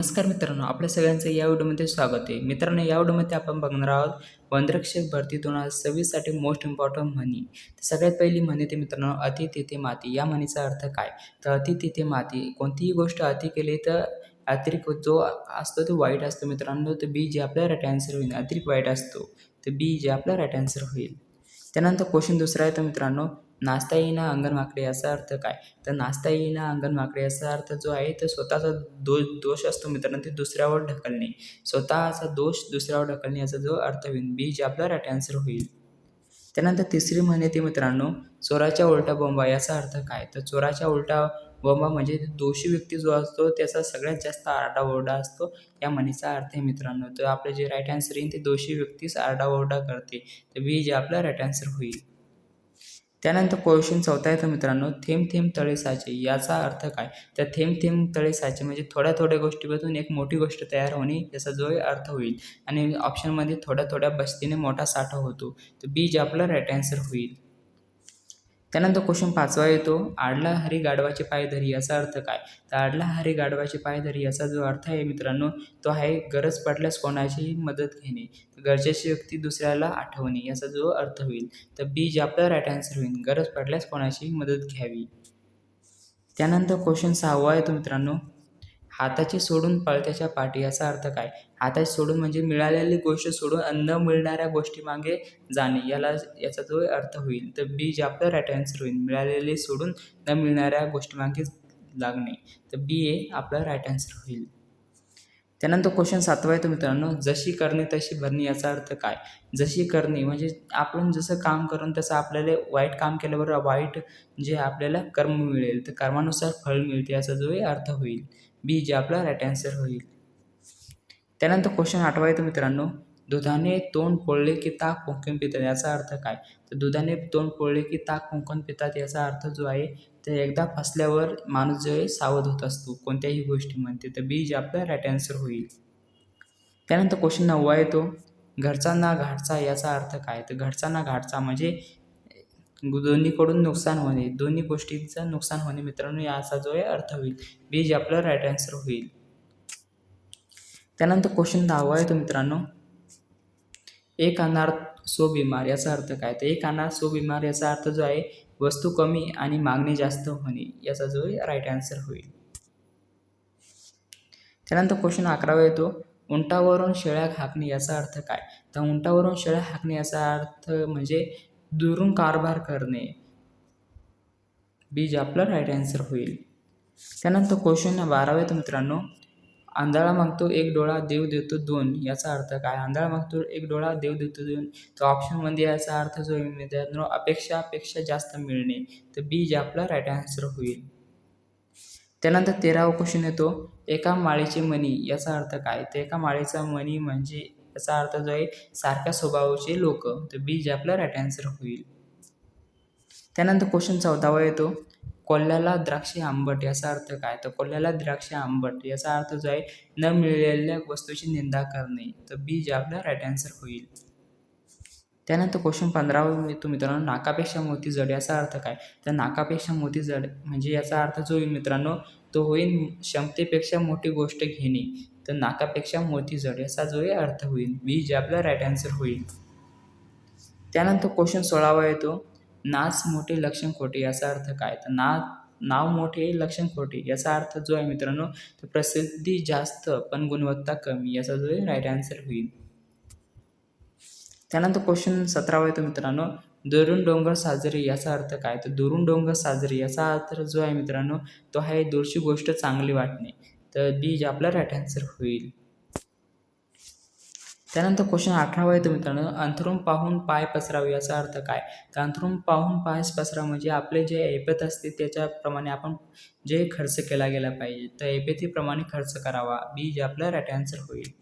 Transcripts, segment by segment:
नमस्कार मित्रांनो, आपल्या सगळ्यांचं या व्हिडिओमध्ये स्वागत आहे. मित्रांनो, या व्हिडिओमध्ये आपण बघणार आहोत वनरक्षक भरती 2026 साठी मोस्ट इम्पॉर्टंट म्हणी. तर सगळ्यात पहिली म्हण येते मित्रांनो, अति तिथे माती. या म्हणीचा अर्थ काय? तर अति तिथे माती. कोणतीही गोष्ट अति केली तर अतिरिक्त जो असतो तो वाईट असतो मित्रांनो. तर बी जे आपला राईट आन्सर होईल. अतिरिक्त वाईट असतो. तर बी जे आपला राईट आन्सर होईल. त्यानंतर क्वेश्चन दुसरा आहे तर मित्रांनो, नाचता येईना अंगण वाकडे याचा अर्थ काय? तर नाचता येईना अंगण वाकडे याचा अर्थ जो आहे तर स्वतःचा दोष असतो मित्रांनो, ते दुसऱ्यावर ढकलणे. स्वतःचा दोष दुसऱ्यावर ढकलणे याचा जो अर्थ होईल, बी जे आपला राईट आन्सर होईल. त्यानंतर तिसरी म्हण येते मित्रांनो, चोराच्या उलटा बोंबा. याचा अर्थ काय? तर चोराच्या उलटा बोंबा म्हणजे दोषी व्यक्ती जो असतो त्याचा सगळ्यात जास्त आरडाओरडा असतो. या म्हणीचा अर्थ आहे मित्रांनो. तर आपलं जे राईट आन्सर येईल ते दोषी व्यक्तीच आरडाओरडा करते. तर बी जे आपला राईट आन्सर होईल. त्यानंतर क्वेश्चन चौथा आहे तर मित्रांनो, थेंब थेंब तळे साचे. याचा अर्थ काय? तर थेंब थेंब तळे साचे म्हणजे थोड्या थोड्या गोष्टीमधून एक मोठी गोष्ट तयार होणे याचा जो अर्थ होईल. आणि ऑप्शनमध्ये थोड्या थोड्या बस्तीने मोठा साठा होतो. तर बी जे आपला राईट आन्सर होईल. त्यानंतर क्वेश्चन पाचवा येतो, आडला हरी गाढवाचे पाय धरी. याचा अर्थ काय? तर आडला हरी गाढवाचे पाय धरी याचा जो अर्थ आहे मित्रांनो, तो आहे गरज पडल्यास कोणाचीही मदत घेणे. गरजेची व्यक्ती दुसऱ्याला आठवणे याचा जो अर्थ होईल. तर बी जे आपला राईट आन्सर होईल. गरज पडल्यास कोणाची मदत घ्यावी. त्यानंतर क्वेश्चन सहावा आहे तो मित्रांनो, हाताची सोडून पळत्याच्या पाठी. याचा अर्थ काय? हाताची सोडून म्हणजे मिळालेली गोष्ट सोडून न मिळणाऱ्या गोष्टीमागे जाणे याचा जो अर्थ होईल. तर बी जे आपलं राईट आन्सर होईल. मिळालेले सोडून न मिळणाऱ्या गोष्टीमागे लागणे. तर बी हे आपलं राईट आन्सर होईल. त्यानंतर क्वेश्चन सातवा आहे तो मित्रांनो, जशी करणे तशी भरणे. याचा अर्थ काय? जशी करणे म्हणजे आपण जसं काम करून तसं आपल्याला वाईट काम केल्यावर वाईट जे आपल्याला कर्म मिळेल तर कर्मानुसार फळ मिळते याचा जो अर्थ होईल. बी जे आपला राईट आन्सर होईल. त्यानंतर क्वेश्चन आठवा आहे तो मित्रांनो, दुधाने तोंड पोळले की ताक कोकण पितात. याचा अर्थ काय? तर दुधाने तोंड पोळले की ताक कोकण पितात याचा अर्थ जो आहे तर एकदा फसल्यावर माणूस जो आहे सावध होत असतो कोणत्याही गोष्टीमध्ये. तर बी जे आपला राईट आन्सर होईल. त्यानंतर क्वेश्चन नववा येतो, घरचा ना घाटचा. याचा अर्थ काय? तर घरचा ना घाटचा म्हणजे दोन्हीकडून नुकसान होणे, दोन्ही गोष्टींचं नुकसान होणे मित्रांनो याचा जो आहे अर्थ होईल. बी जे आपलं राईट आन्सर होईल. त्यानंतर क्वेश्चन 10वा आहे तो मित्रांनो, एक अनार सो बिमार. याचा अर्थ काय? तर एक अनार सो बिमार याचा अर्थ जो आहे वस्तू कमी आणि मागणी जास्त होणे याचा जो राईट आन्सर होईल. त्यानंतर क्वेश्चन 11वा येतो, उंटावरून शेळ्या हाकणे. याचा अर्थ काय? तर उंटावरून शेळ्या हाकणे याचा अर्थ म्हणजे दुरून कारभार करणे. बी जे आपलं राईट आन्सर होईल. त्यानंतर क्वेश्चन 12वा येतो मित्रांनो, आंधळा मागतो एक डोळा देव देतो दोन. याचा अर्थ काय? आंधळा मागतो एक डोळा देव देतो दोन. तर ऑप्शनमध्ये याचा अर्थ जो आहे मित्रांनो, अपेक्षापेक्षा जास्त मिळणे. तर बी जे आपला राईट आन्सर होईल. त्यानंतर 13वा क्वेश्चन येतो, एका माळेचे मणी. याचा अर्थ काय? तर एका माळेचा मणी म्हणजे याचा अर्थ जो आहे सारख्या स्वभावाचे लोक. तर बी जे आपला राईट आन्सर होईल. त्यानंतर क्वेश्चन 14वा येतो, कोल्ह्याला द्राक्षे आंबट. याचा अर्थ काय? तर कोल्ह्याला द्राक्षे आंबट याचा अर्थ जो आहे न मिळालेल्या वस्तूची निंदा करणे. तर बी जे आपला राईट आन्सर होईल. त्यानंतर क्वेश्चन 15वा येतो मित्रांनो, नाकापेक्षा मोती जड. याचा अर्थ काय? तर नाकापेक्षा मोती जड म्हणजे याचा अर्थ जो होईल मित्रांनो तो होईल क्षमतेपेक्षा मोठी गोष्ट घेणे. तर नाकापेक्षा मोती जड याचा जो अर्थ होईल. बी जे आपला राईट आन्सर होईल. त्यानंतर क्वेश्चन 16वा येतो, नाच मोठे लक्षण खोटे. याचा अर्थ काय? तर नाव मोठे लक्षण खोटे याचा अर्थ जो आहे मित्रांनो तर प्रसिद्धी जास्त पण गुणवत्ता कमी याचा जो आहे राईट आन्सर होईल. त्यानंतर क्वेश्चन 17वा येतो मित्रांनो, दुरून डोंगर साजरे. याचा अर्थ काय? तर दुरून डोंगर साजरे याचा अर्थ जो आहे मित्रांनो तो आहे दूरची गोष्ट चांगली वाटणे. तर बी जे आपला राईट आन्सर होईल. त्यानंतर क्वेश्चन 18वा येतो मित्रांनो, अंथरूण पाहून पाय पसरावे. याचा अर्थ काय? तर अंथरूण पाहून पाय पसरावे म्हणजे आपले जे ऐपत असते त्याच्याप्रमाणे आपण जे खर्च केला गेला पाहिजे. तर ऐपतीप्रमाणे खर्च करावा. बी जे आपला राईट आन्सर होईल.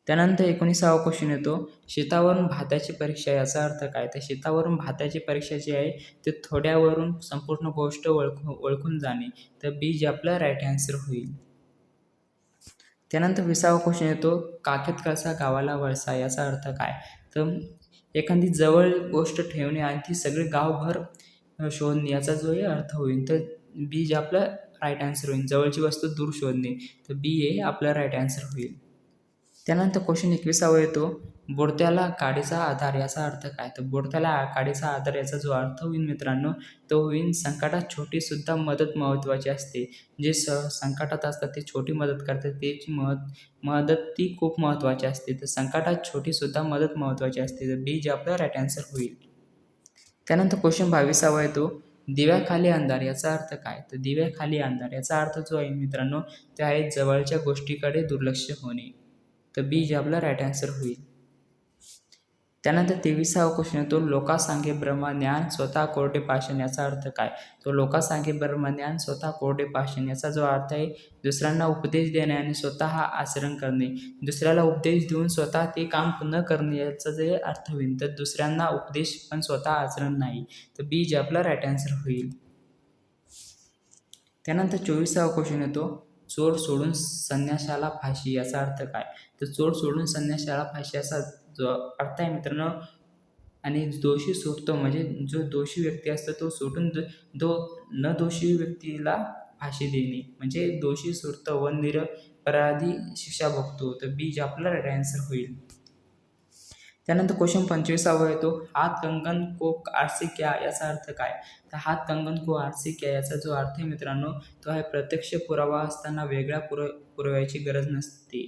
त्यानंतर 19वा क्वेश्चन येतो, शेतावरून भाताची परीक्षा. याचा अर्थ काय? तर शेतावरून भाताची परीक्षा जी आहे ते थोड्यावरून संपूर्ण गोष्ट ओळखून जाणे. तर बी जे आपला राईट आन्सर होईल. त्यानंतर 20वा क्वेश्चन येतो, काखेत कळसा गावाला वळसा. याचा अर्थ काय? तर एखादी जवळ गोष्ट ठेवणे आणि ती सगळे गावभर शोधणे याचा जो अर्थ होईल. तर बी जे आपलं राईट आन्सर होईल. जवळची वस्तू दूर शोधणे, तर बी हे आपलं राईट आन्सर होईल. त्यानंतर क्वेश्चन 21 येतो, बुडत्याला काडीचा आधार याचा अर्थ काय? तर बुडत्याला काडीचा आधार याचा जो अर्थ होईल मित्रांनो, तो होईल संकटात छोटी सुद्धा मदत महत्त्वाची असते. जे संकटात असतात ते छोटी मदत करतात, त्याची मदत ती खूप महत्त्वाची असते. तर संकटात छोटी सुद्धा मदत महत्त्वाची असते, तर बी जे आपलं राईट आन्सर होईल. त्यानंतर क्वेश्चन 22 येतो, दिव्याखाली अंधार याचा अर्थ काय? तर दिव्याखाली अंधार याचा अर्थ जो आहे मित्रांनो, ते आहे जवळच्या गोष्टीकडे दुर्लक्ष होणे, तर बी जे आपला राईट आन्सर होईल. त्यानंतर 23वा क्वेश्चन येतो, लोकासांगे ब्रह्मज्ञान स्वतः कोरडे पाषाण याचा अर्थ काय? तो लोकासांगे ब्रह्मज्ञान स्वतः कोरडे पाषाण याचा जो अर्थ आहे, दुसऱ्यांना उपदेश देणे आणि स्वतः आचरण करणे. दुसऱ्याला उपदेश देऊन स्वतः ते काम न करणे याचा जे अर्थ होईल, तर दुसऱ्यांना उपदेश पण स्वतः आचरण नाही, तर बी जे आपला राईट आन्सर होईल. त्यानंतर 24वा क्वेश्चन येतो, चोर सोडून संन्याशाला फाशी याचा अर्थ काय? तर चोर सोडून संन्याशाला फाशी असा जो अर्थ आहे मित्रांनो, आणि दोषी सुटतो म्हणजे जो दोषी व्यक्ती असतो तो सुटून न दोषी व्यक्तीला फाशी देणे, म्हणजे दोषी सुटतो व निरपराधी शिक्षा भोगतो, तर बी जे आपला राईट आन्सर होईल. त्यानंतर क्वेश्चन 25 येतो, हात कंगन को आरसे क्या याचा अर्थ काय? तर हात कंगन को आरसे क्या याचा जो अर्थ आहे मित्रांनो, तो आहे प्रत्यक्ष पुरावा असताना वेगळ्या पुराव्याची गरज नसते,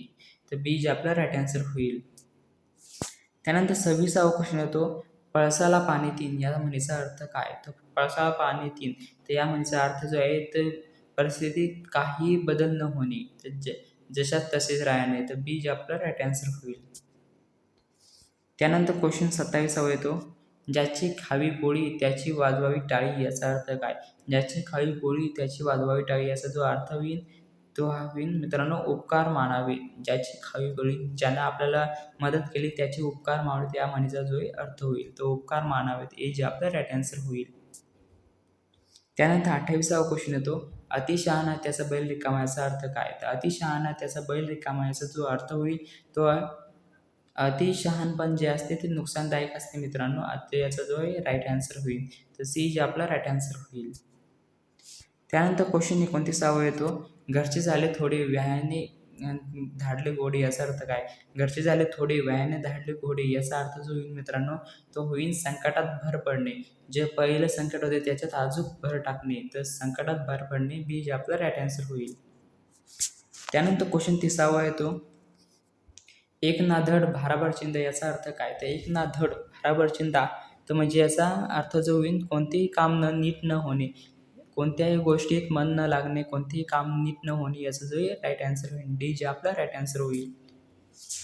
तर बी जे आपला राईट आन्सर होईल. त्यानंतर 26वा क्वेश्चन येतो, पळसाला पाणी तीन या म्हणीचा अर्थ काय? तर पळसाला पाणी तीन, तर या म्हणीचा अर्थ जो आहे तर परिस्थितीत काही बदल न होणे, तर जशात तसेच राहणे, तर बी जे आपला राईट आन्सर होईल. त्यानंतर क्वेश्चन 27वा येतो, ज्याची खावी पोळी त्याची वाजवावी टाळी याचा अर्थ काय? ज्याची खावी पोळी त्याची वाजवावी टाळी याचा जो अर्थ होईल, तो हा होईल मित्रांनो उपकार मानावे. ज्याची खावी पोळी, ज्याने आपल्याला मदत केली त्याचे उपकार मानावे, या म्हणीचा जो अर्थ होईल तो उपकार मानावेत, हे जे आपला राईट आन्सर होईल. त्यानंतर 28वा क्वेश्चन येतो, अतिशहाणा त्याचा बैल रिकामा याचा अर्थ काय? तर अतिशहाणा त्याचा बैल रिकामा याचा जो अर्थ होईल, तो अतिशहाणपण जे असते ते नुकसानदायक असते मित्रांनो, याचा जो आहे राईट आन्सर होईल, तर सी जे आपला राईट आन्सर होईल. त्यानंतर क्वेश्चन 29वा येतो, घरचे झाले थोडे व्यायाने धाडले घोडे याचा अर्थ काय? घरचे झाले थोडे व्यायाने धाडले घोडे याचा अर्थ जो होईल मित्रांनो, तो होईल संकटात भर पडणे. जे पहिलं संकट होते त्याच्यात अजून भर टाकणे, तर संकटात भर पडणे, बी जे आपला राईट आन्सर होईल. त्यानंतर क्वेश्चन 30वा येतो, एक ना धड भाराभर चिंता याचा अर्थ काय? तर एक ना धड भाराभर चिंता, तर म्हणजे याचा अर्थ जो होईल कोणतेही काम नीट न होणे, कोणत्याही गोष्टीत मन न लागणे, कोणतेही काम नीट न होणे, याचा जो राईट आन्सर होईल, डी जे आपला राईट आन्सर होईल.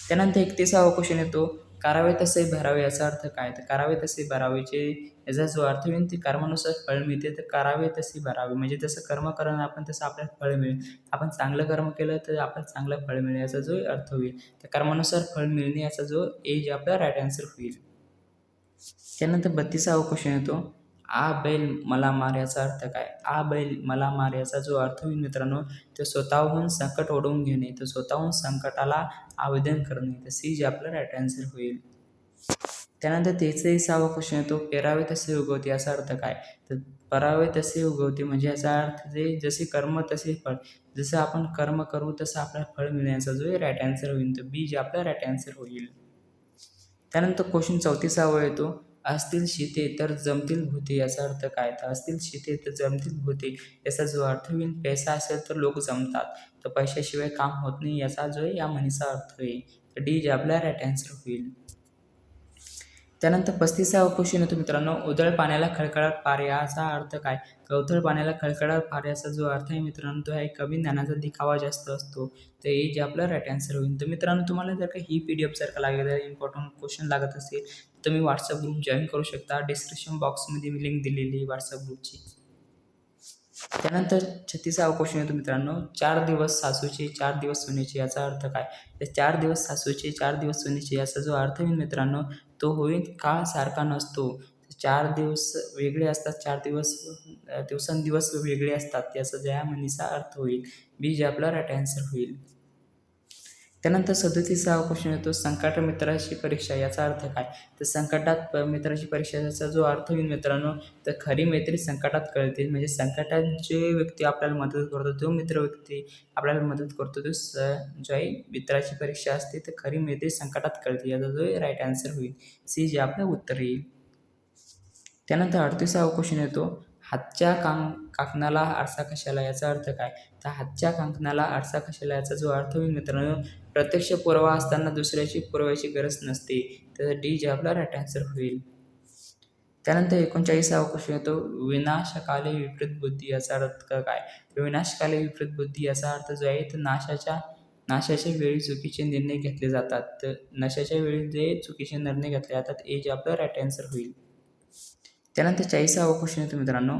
त्यानंतर 31वा क्वेश्चन येतो, करावे तसे भरावे याचा अर्थ काय? तर करावे तसे भरावेचे याचा जो अर्थ होईल ते कर्मानुसार फळ मिळते, तर करावे तसे भरावे म्हणजे जसं कर्म करणं आपण तसं आपल्याला फळ मिळेल. आपण चांगलं कर्म केलं तर आपल्याला चांगलं फळ मिळेल, याचा जो अर्थ होईल, तर कर्मानुसार फळ मिळणे याचा जो जे आपला राईट आन्सर होईल. त्यानंतर 32वा क्वेश्चन येतो, आ बैल मला मार याचा अर्थ काय? आ बैल मला मार याचा जो अर्थ होईल मित्रांनो, तो स्वतःहून संकट ओढवून घेणे, तर स्वतःहून संकटाला आवेदन करणे, तर सी जे आपलं राईट आन्सर होईल. त्यानंतर 43वा क्वेश्चन येतो, पेरावे तसे उगवते याचा अर्थ काय? तर परावे तसे उगवते म्हणजे याचा अर्थ जसे कर्म तसे फळ, जसं आपण कर्म करू तसं आपल्याला फळ मिळण्याचा जो राईट आन्सर होईल, तर बी जे आपला राईट आन्सर होईल. त्यानंतर क्वेश्चन 34वा येतो, असतील शिते तर जमतील भूते याचा अर्थ काय? तर असतील शिते तर जमतील भूते याचा जो अर्थ होईल, पैसा असेल तर लोक जमतात, तर पैशाशिवाय काम होत नाही, याचा जो या म्हणीचा अर्थ होईल, तर डी जे आपला राईट आन्सर होईल. त्यानंतर 35वा क्वेश्चन येतो मित्रांनो, उथळ पाण्याला खळखळाट पार याचा अर्थ काय? तर उथळ पाण्याला खळखळाट पार याचा जो अर्थ आहे मित्रांनो, तो आहे कमी ज्ञानाचा दिखावा जास्त असतो, तर हे जे आपलं राईट आन्सर होईल. तर मित्रांनो तुम्हाला जर का ही PDF जर का लागेल, इम्पॉर्टंट क्वेश्चन लागत असेल तर तुम्ही व्हॉट्सअप ग्रुप जॉईन करू शकता. डिस्क्रिप्शन बॉक्समध्ये मी लिंक दिलेली आहे व्हॉट्सअप ग्रुपची. त्यानंतर 36वा क्वेश्चन येतो मित्रांनो, 4 दिवस सासूचे 4 दिवस सुनेचे याचा अर्थ काय? तर 4 दिवस सासूचे 4 दिवस सुनेचे याचा जो अर्थ होईल मित्रांनो, तो होईल काळ सारखा नसतो. 4 दिवस वेगळे असतात, 4 दिवसेंदिवस वेगळे असतात, याचा ज्या म्हणीचा अर्थ होईल, बी जे आपला राईट आन्सर होईल. त्यानंतर 37वा क्वेश्चन येतो, संकट मित्राची परीक्षा याचा अर्थ काय? तर संकटात मित्राची परीक्षा याचा जो अर्थ होईल मित्रांनो, तर खरी मैत्री संकटात कळते. म्हणजे संकटात जे व्यक्ती आपल्याला मदत करतो, जो मित्र व्यक्ती आपल्याला मदत करतो, तो जो आहे मित्राची परीक्षा असते, तर खरी मैत्री संकटात कळते. याचा जो राईट आन्सर होईल सी, जे आपलं उत्तर येईल. त्यानंतर 38वा क्वेश्चन येतो, हातच्या काकणाला आरसा कशाला याचा अर्थ काय? तर हातच्या काकणाला आरसा कशाला याचा जो अर्थ होईल मित्रांनो, प्रत्यक्ष पुरावा असताना दुसऱ्याची पुराव्याची गरज नसते. तर डी, जे आपला राईट आन्सर होईल. त्यानंतर 39वा क्वेश्चन येतो, विनाशकाले विपरीत बुद्धी याचा अर्थ काय? तर विनाशकाले विपरीत बुद्धी याचा अर्थ जो आहे, तर नाशाच्या वेळी चुकीचे निर्णय घेतले जातात. तर नशाच्या वेळी जे चुकीचे निर्णय घेतले जातात, ए, जे आपला राईट आन्सर होईल. त्यानंतर 40वा क्वेश्चन येतो मित्रांनो,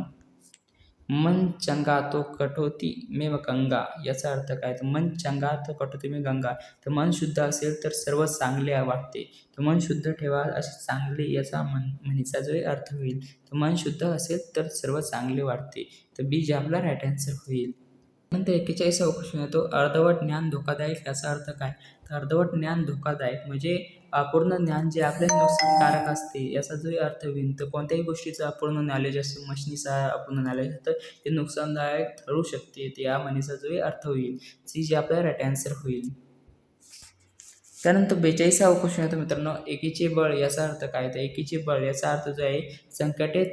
मन चंगा तो कटोती में गंगा याचा अर्थ काय? तर मन चंगा तर कटोती में गंगा. तर मन शुद्ध असेल तर सर्व चांगले वाटते. तर मन शुद्ध ठेवा असे चांगले याचा म्हणीचा जो अर्थ होईल. तर मन शुद्ध असेल तर सर्व चांगले वाटते. तर बी, जे आपला राईट आन्सर होईल. नंतर 41वा क्वेश्चन येतो, अर्धवट ज्ञान धोकादायक याचा अर्थ काय? तर अर्धवट ज्ञान धोकादायक म्हणजे अपूर्ण ज्ञान जे आपल्या नुकसानकारक असते याचा जो अर्थ होईल. तर कोणत्याही गोष्टीचं अपूर्ण नॉलेज असतो, मशनीचा अपूर्ण नॉलेज तर ते नुकसानदायक ठरू शकते. ते या म्हणीचा जो अर्थ होईल सी, जे आपला राईट आन्सर होईल. त्यानंतर 42वा क्वेश्चन येतो मित्रांनो, एकीचे बळ याचा अर्थ काय? तर एकीचे बळ याचा अर्थ जो आहे, संघटित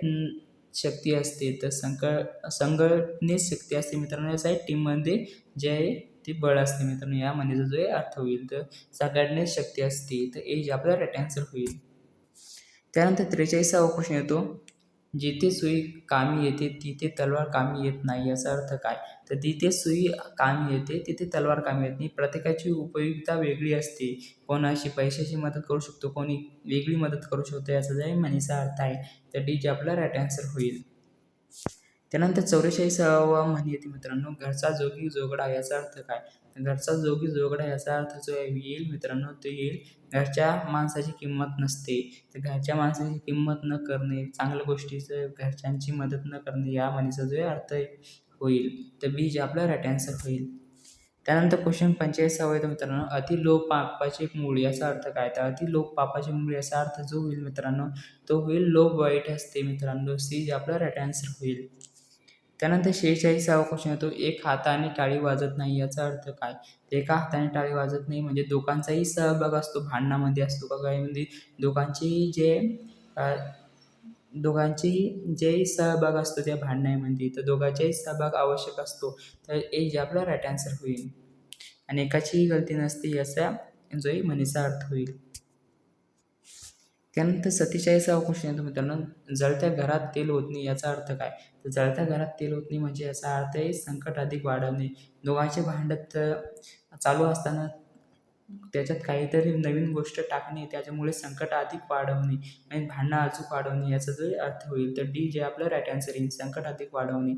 शक्ती असते. तर संघटनेत शक्ती असते मित्रांनो. याचा आहे टीममध्ये जे आहे ते बळ असते मित्रांनो. या म्हणीचा जो आहे अर्थ होईल. तर संघटनेत शक्ती असते. तर ए, जे आपला राईट आन्सर होईल. त्यानंतर 43वा क्वेश्चन येतो, जिथे सुई कामी येते तिथे तलवार कामी येत नाही याचा अर्थ काय? तर जिथे सुई कामी येते तिथे तलवार कामी येत नाही. प्रत्येकाची उपयोगिता वेगळी असते. कोणाशी पैशाची मदत करू शकतो, कोणी वेगळी मदत करू शकतो, याचा जो म्हणीचा अर्थ आहे. तर डी, जे आपला राईट आन्सर होईल. त्यानंतर 44वा म्हण येते मित्रांनो, घरचा जोगी जोगडा याचा अर्थ काय? तर घरचा जोगी जोगडा याचा अर्थ जो येईल मित्रांनो, तो येईल घरच्या माणसाची किंमत नसते. तर घरच्या माणसाची किंमत न करणे, चांगल्या गोष्टीचं घरच्यांची मदत न करणे, या म्हणीचा जो अर्थ होईल. तर बी, जे आपला राईट आन्सर होईल. त्यानंतर क्वेश्चन 45वा येतो मित्रांनो, अति लोभ पापाचे मूळ याचा अर्थ काय? तर अति लोभ पापाचे मूळ याचा अर्थ जो होईल मित्रांनो, तो होईल लोभ वाईट असते मित्रांनो. सी, जे आपला राईट आन्सर होईल. त्यानंतर 46वा क्वेश्चन येतो, एक हाताने टाळी वाजत नाही याचा अर्थ काय? एका हाताने टाळी वाजत नाही म्हणजे दोघांचाही सहभाग असतो भांडणामध्ये, असतो का काय? म्हणजे दोघांचेही जे सहभाग असतो त्या भांडणामध्ये, तर दोघांचाही सहभाग आवश्यक असतो. तर ए, जे आपला राईट आन्सर होईल. आणि एकाचीही गलती नसते याचा जोही म्हणीचा अर्थ होईल. त्यानंतर 47वा क्वेश्चन येतो मित्रांनो, जळत्या घरात तेल ओतणे याचा अर्थ काय? तर जळत्या घरात तेल ओतणे म्हणजे याचा अर्थ आहे संकट अधिक वाढवणे. दोघांचे भांडत चालू असताना त्याच्यात काहीतरी नवीन गोष्ट टाकणे, त्याच्यामुळे संकट अधिक वाढवणे आणि भांडणं अचूक वाढवणे याचा जो अर्थ होईल. तर डी, जे आपलं राईट आन्सर येईल, संकट अधिक वाढवणे.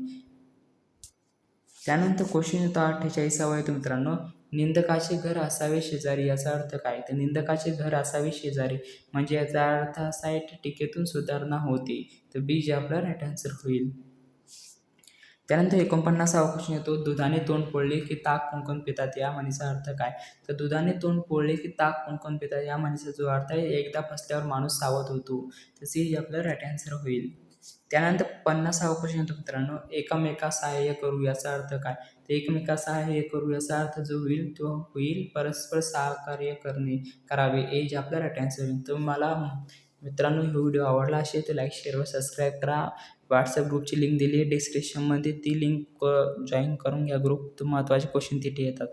त्यानंतर क्वेश्चन येतो 48वा येतो मित्रांनो, निंदकाचे घर असावे शेजारी याचा अर्थ काय? तर निंदकाचे घर असावे शेजारी म्हणजे याचा अर्थ असा आहे की टीकेतून सुधारणा होते. तर बी, जे आपला राईट आन्सर होईल. त्यानंतर 49वा क्वेश्चन येतो, दुधाने तोंड पोळले की ताक कुंकून पितात या म्हणीचा अर्थ काय? तर दुधाने तोंड पोळले की ताक कुंकून पितात या म्हणीचा जो अर्थ आहे, एकदा फसल्यावर माणूस सावध होतो. तर सी, आपलं राईट आन्सर होईल. त्यानंतर 50वा क्वेश्चन येतो मित्रांनो, एकमेका सहाय्य करू याचा अर्थ काय? तर एकमेका सहाय्य करू याचा अर्थ जो होईल तो होईल परस्पर सहकार्य करावे. ए, जे आपला राईट आन्सर होईल. तर मला मित्रांनो हा व्हिडिओ आवडला असेल तर लाईक, शेअर व सबस्क्राईब करा. व्हॉट्सअप ग्रुपची लिंक दिली आहे डिस्क्रिप्शनमध्ये, ती लिंक जॉईन करून घ्या ग्रुप. तर महत्त्वाचे क्वेश्चन तिथे येतात.